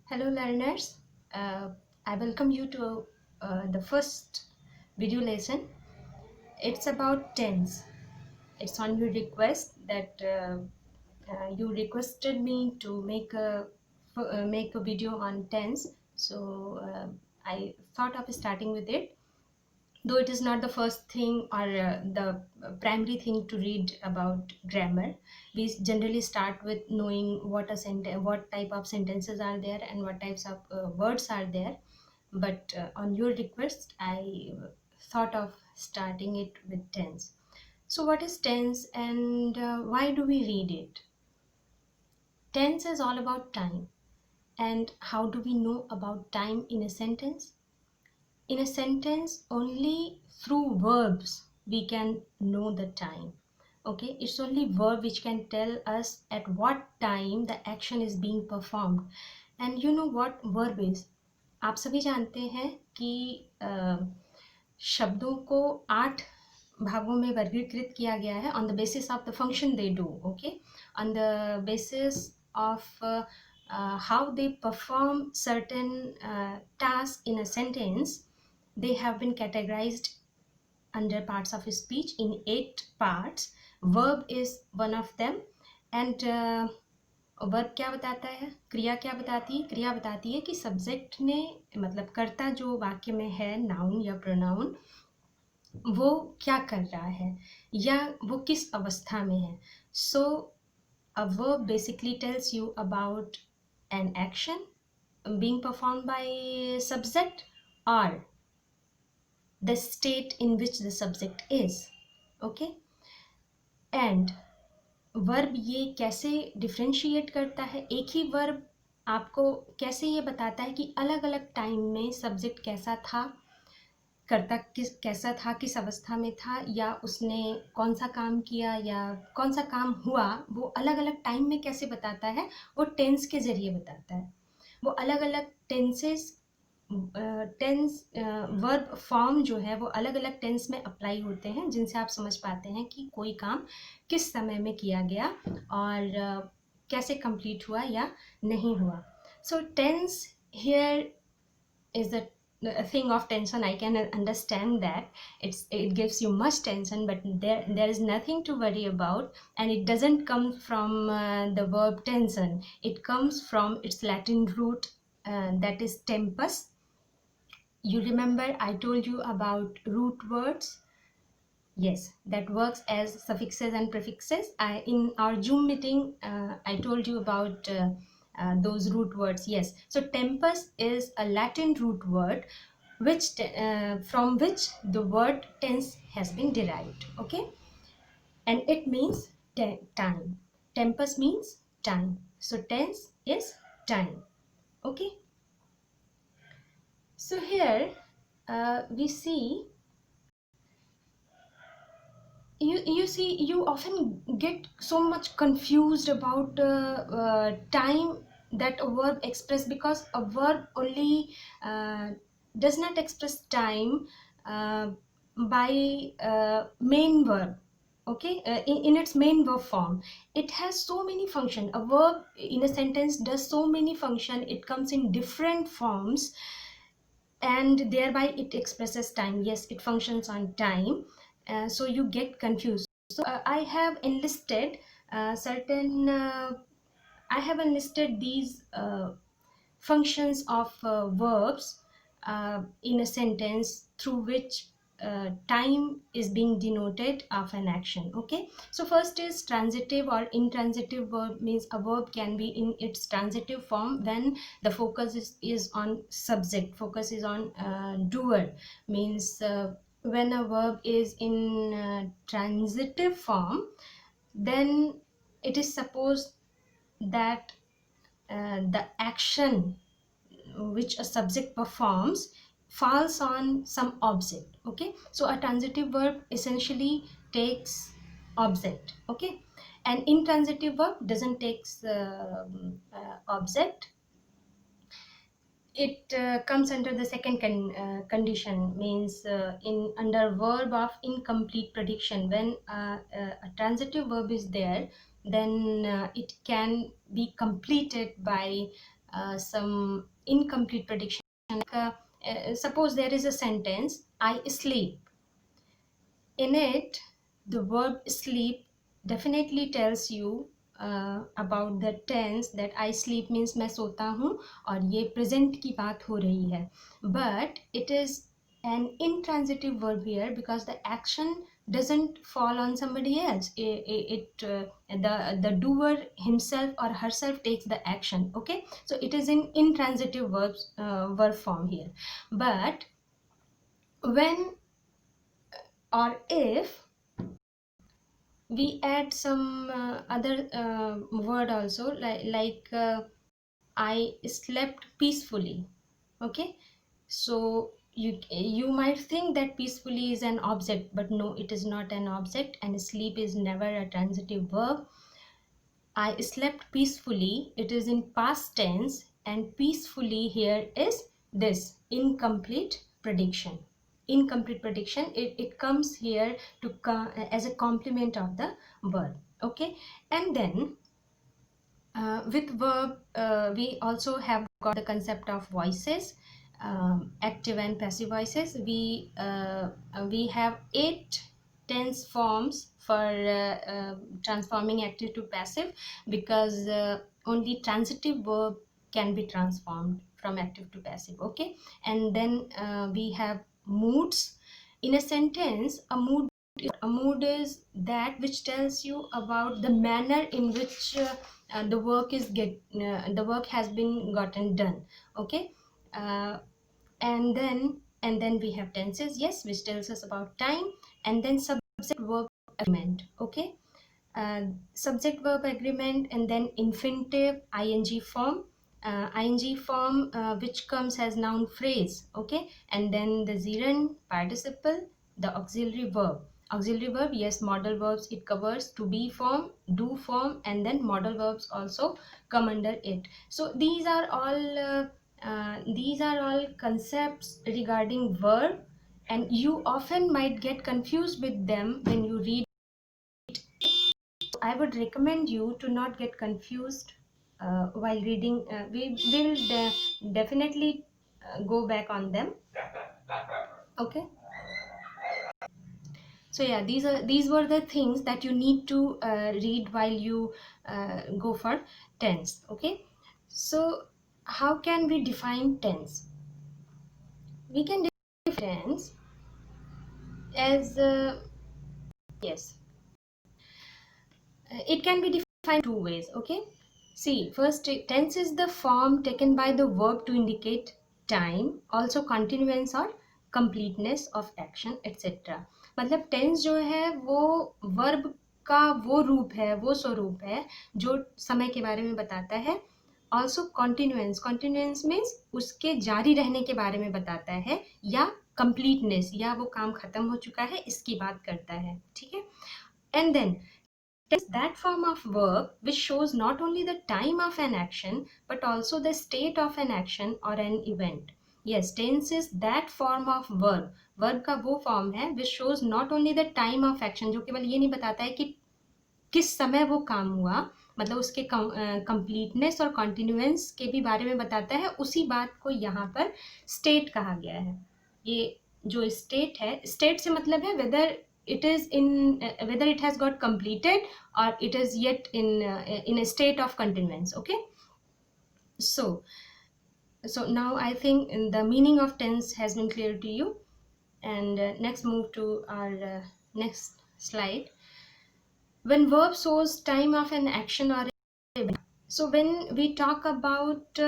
Hello learners, uh, I welcome you to the first video lesson. It's about tense. It's on your request that you requested me to make a video on tense. So I thought of starting with it. Though it is not the first thing or the primary thing to read about grammar, we generally start with knowing what type of sentences are there and what types of words are there. But on your request, I thought of starting it with tense. So what is tense and why do we read it? Tense is all about time. And how do we know about time in a sentence? In a sentence, only through verbs we can know the time. Okay, it's only verb which can tell us at what time the action is being performed. And you know what verb is? आप सभी जानते हैं कि शब्दों को 8 भागों में वर्गीकृत किया गया है on the basis of the function they do. Okay, on the basis of how they perform certain tasks in a sentence. They have been categorized under parts of speech in 8 parts. Verb is one of them. And verb क्या बताता है, क्रिया क्या बताती है? क्रिया बताती है कि सब्जेक्ट ने, मतलब कर्ता जो वाक्य में है, नाउन या प्रोनाउन, वो क्या कर रहा है या वो किस अवस्था में है. So uh verb basically tells you about an action being performed by subject or the state in which the subject is. Okay, and verb ये कैसे डिफ्रेंशिएट करता है? एक ही वर्ब आपको कैसे ये बताता है कि अलग अलग टाइम में सब्जेक्ट कैसा था, कर्ता कैसा था, किस अवस्था में था, या उसने कौन सा काम किया या कौन सा काम हुआ, वो अलग अलग टाइम में कैसे बताता है? वो टेंस के ज़रिए बताता है. वो अलग अलग टेंसेस, टेंस वर्ब फॉर्म जो है वो अलग अलग टेंस में अप्लाई होते हैं, जिनसे आप समझ पाते हैं कि कोई काम किस समय में किया गया और कैसे कंप्लीट हुआ या नहीं हुआ. So tense here is a thing of tension. I can understand that it gives you much tension, but there is nothing to worry about, and it doesn't come from the verb tension. It comes from its Latin root, that is tempus. You remember I told you about root words? Yes, that works as suffixes and prefixes. In our Zoom meeting, I told you about those root words. Yes, so tempus is a Latin root word from which the word tense has been derived. Okay, and it means time. Tempus means time. So tense is time. Okay. So here we see, you often get so much confused about time that a verb express, because a verb only does not express time uh, by main verb. Okay, in its main verb form, it has so many function. A verb in a sentence does so many function. It comes in different forms, and thereby it expresses time. Yes, it functions on time. So you get confused. So I have enlisted certain I have enlisted these functions of verbs in a sentence through which time is being denoted of an action. Okay, so first is transitive or intransitive verb. Means a verb can be in its transitive form when the focus is on subject, focus is on doer. Means when a verb is in transitive form, then it is supposed that the action which a subject performs falls on some object. Okay, so a transitive verb essentially takes object. Okay, and intransitive verb doesn't takes object. It comes under the second condition. Means in under verb of incomplete prediction, when a transitive verb is there, then it can be completed by some incomplete prediction. Suppose there is a sentence, I sleep. In it, the verb sleep definitely tells you about the tense, that I sleep means मैं सोता हूँ, और ये present की बात हो रही है. But it is an intransitive verb here because the action doesn't fall on somebody else. The doer himself or herself takes the action. Okay, so it is in intransitive verb form here. But when or if we add some other word also, like I slept peacefully. Okay, so you might think that peacefully is an object, but no, it is not an object, and sleep is never a transitive verb. I slept peacefully, it is in past tense, and peacefully here is this incomplete prediction. Incomplete prediction, it comes here to as a complement of the verb. Okay, and then with verb, we also have got the concept of voices, active and passive voices. We have 8 tense forms for transforming active to passive, because only transitive verb can be transformed from active to passive. Okay, and then we have moods. In a sentence, a mood is that which tells you about the manner in which the work has been gotten done. Okay, uh, and then we have tenses, yes, which tells us about time, and then subject verb agreement. Okay, subject verb agreement, and then infinitive ing form, which comes as noun phrase. Okay, and then the gerund participle, the auxiliary verb, yes, modal verbs, it covers to be form, do form, and then modal verbs also come under it. So these are all concepts regarding verb, and you often might get confused with them when you read. I would recommend you to not get confused while reading. We will definitely go back on them. Okay. So yeah, these were the things that you need to read while you go for tense. Okay. So how can we define tense? We can define tense as yes. It can be defined two ways. Okay, see, first, tense is the form taken by the verb to indicate time, also continuance or completeness of action, etc. मतलब tense जो है वो verb का वो रूप है, वो स्वरूप है जो समय के बारे में बताता है. ऑल्सो कॉन्टिन्यूएंस मीन्स उसके जारी रहने के बारे में बताता है, या कंप्लीटनेस, या वो काम खत्म हो चुका है इसकी बात करता है. ठीक है, and then is that form of verb which shows not only the time of an action but also the state of an action or an event. Yes, tense is that form of verb. Verb का वो form है which shows not only the time of action, जो केवल ये नहीं बताता है कि किस समय वो काम हुआ, मतलब उसके कंप्लीटनेस और कॉन्टिन्यूएंस के भी बारे में बताता है. उसी बात को यहाँ पर स्टेट कहा गया है. ये जो स्टेट है, स्टेट से मतलब है whether it is in whether it has got completed or it is yet in a state of continuance. Okay, so now I think the meaning of tense has been clear to you, and next move to our next slide. When verb shows time of an action or event, so when we talk about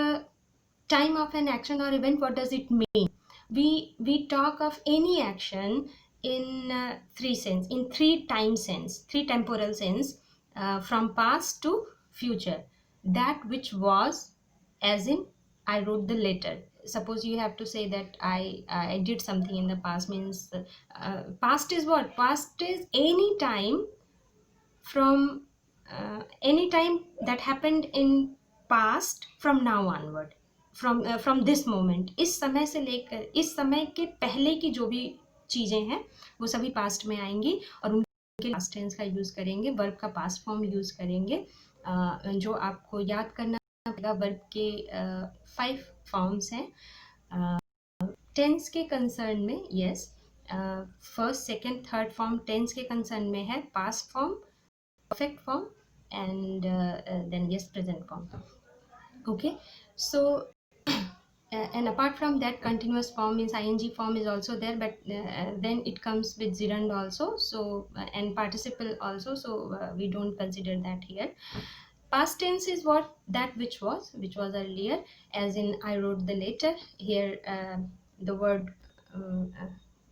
time of an action or event, what does it mean? We talk of any action in three time sense, three temporal sense, from past to future. That which was, as in I wrote the letter. Suppose you have to say that I did something in the past, means past is what? Past is any time from any time that happened in past from now onward, from this moment. इस समय से लेकर इस समय के पहले की जो भी चीज़ें हैं वो सभी पास्ट में आएंगी, और उनके पास्ट टेंस का यूज़ करेंगे, वर्ब का पास्ट फॉर्म यूज़ करेंगे. जो आपको याद करना वर्ब के 5 फॉर्म्स हैं। टेंस के कंसर्न में yes, first second third form tense के कंसर्न में है past form, perfect form and then yes present form. Okay, so and apart from that, continuous form means ing form is also there, but then it comes with gerund also, so and participle also, so we don't consider that here. Past tense is what, that which was earlier, as in I wrote the letter. Here the word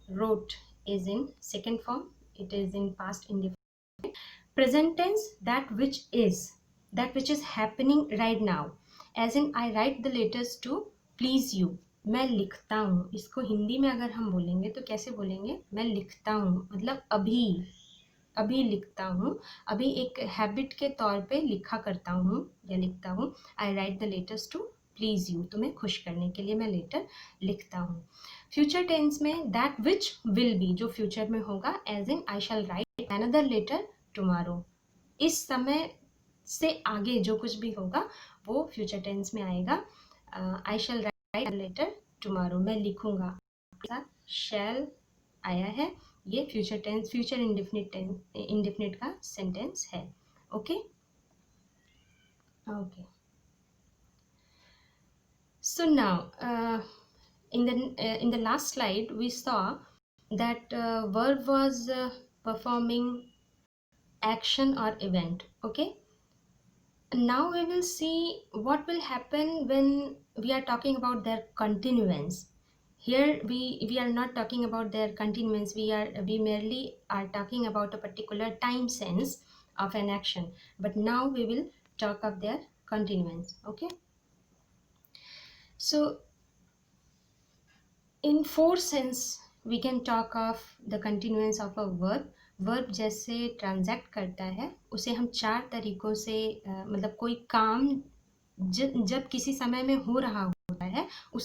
wrote is in second form, it is in past indefinite. Present tense, that which is happening right now, as in I write the letters to please you. मैं लिखता हूँ, इसको हिंदी में अगर हम बोलेंगे तो कैसे बोलेंगे, मैं लिखता हूँ मतलब अभी लिखता हूँ, अभी एक हैबिट के तौर पे लिखा करता हूँ या लिखता हूँ. I write the letters to please you, तुम्हें खुश करने के लिए मैं लेटर लिखता हूँ. फ्यूचर टेंस में दैट विच विल बी, जो फ्यूचर में होगा, as in I shall write another letter tomorrow. इस समय से आगे जो कुछ भी होगा वो फ्यूचर टेंस में आएगा. आई शैल राइट लेटर टुमारो, मैं लिखूंगा, शैल आया है, ये फ्यूचर टेंस, फ्यूचर इंडेफिनिट का सेंटेंस है. Okay okay, so now in the last slide we saw that verb was performing action or event. Okay, now we will see what will happen when we are talking about their continuance. Here we are not talking about their continuance, we merely are talking about a particular time sense of an action, but now we will talk of their continuance. Okay, so in four sense we can talk of the continuance of a verb. Verb जैसे transact करता है उसे हम चार तरीकों से मतलब कोई काम जब किसी समय में हो रहा होता है उस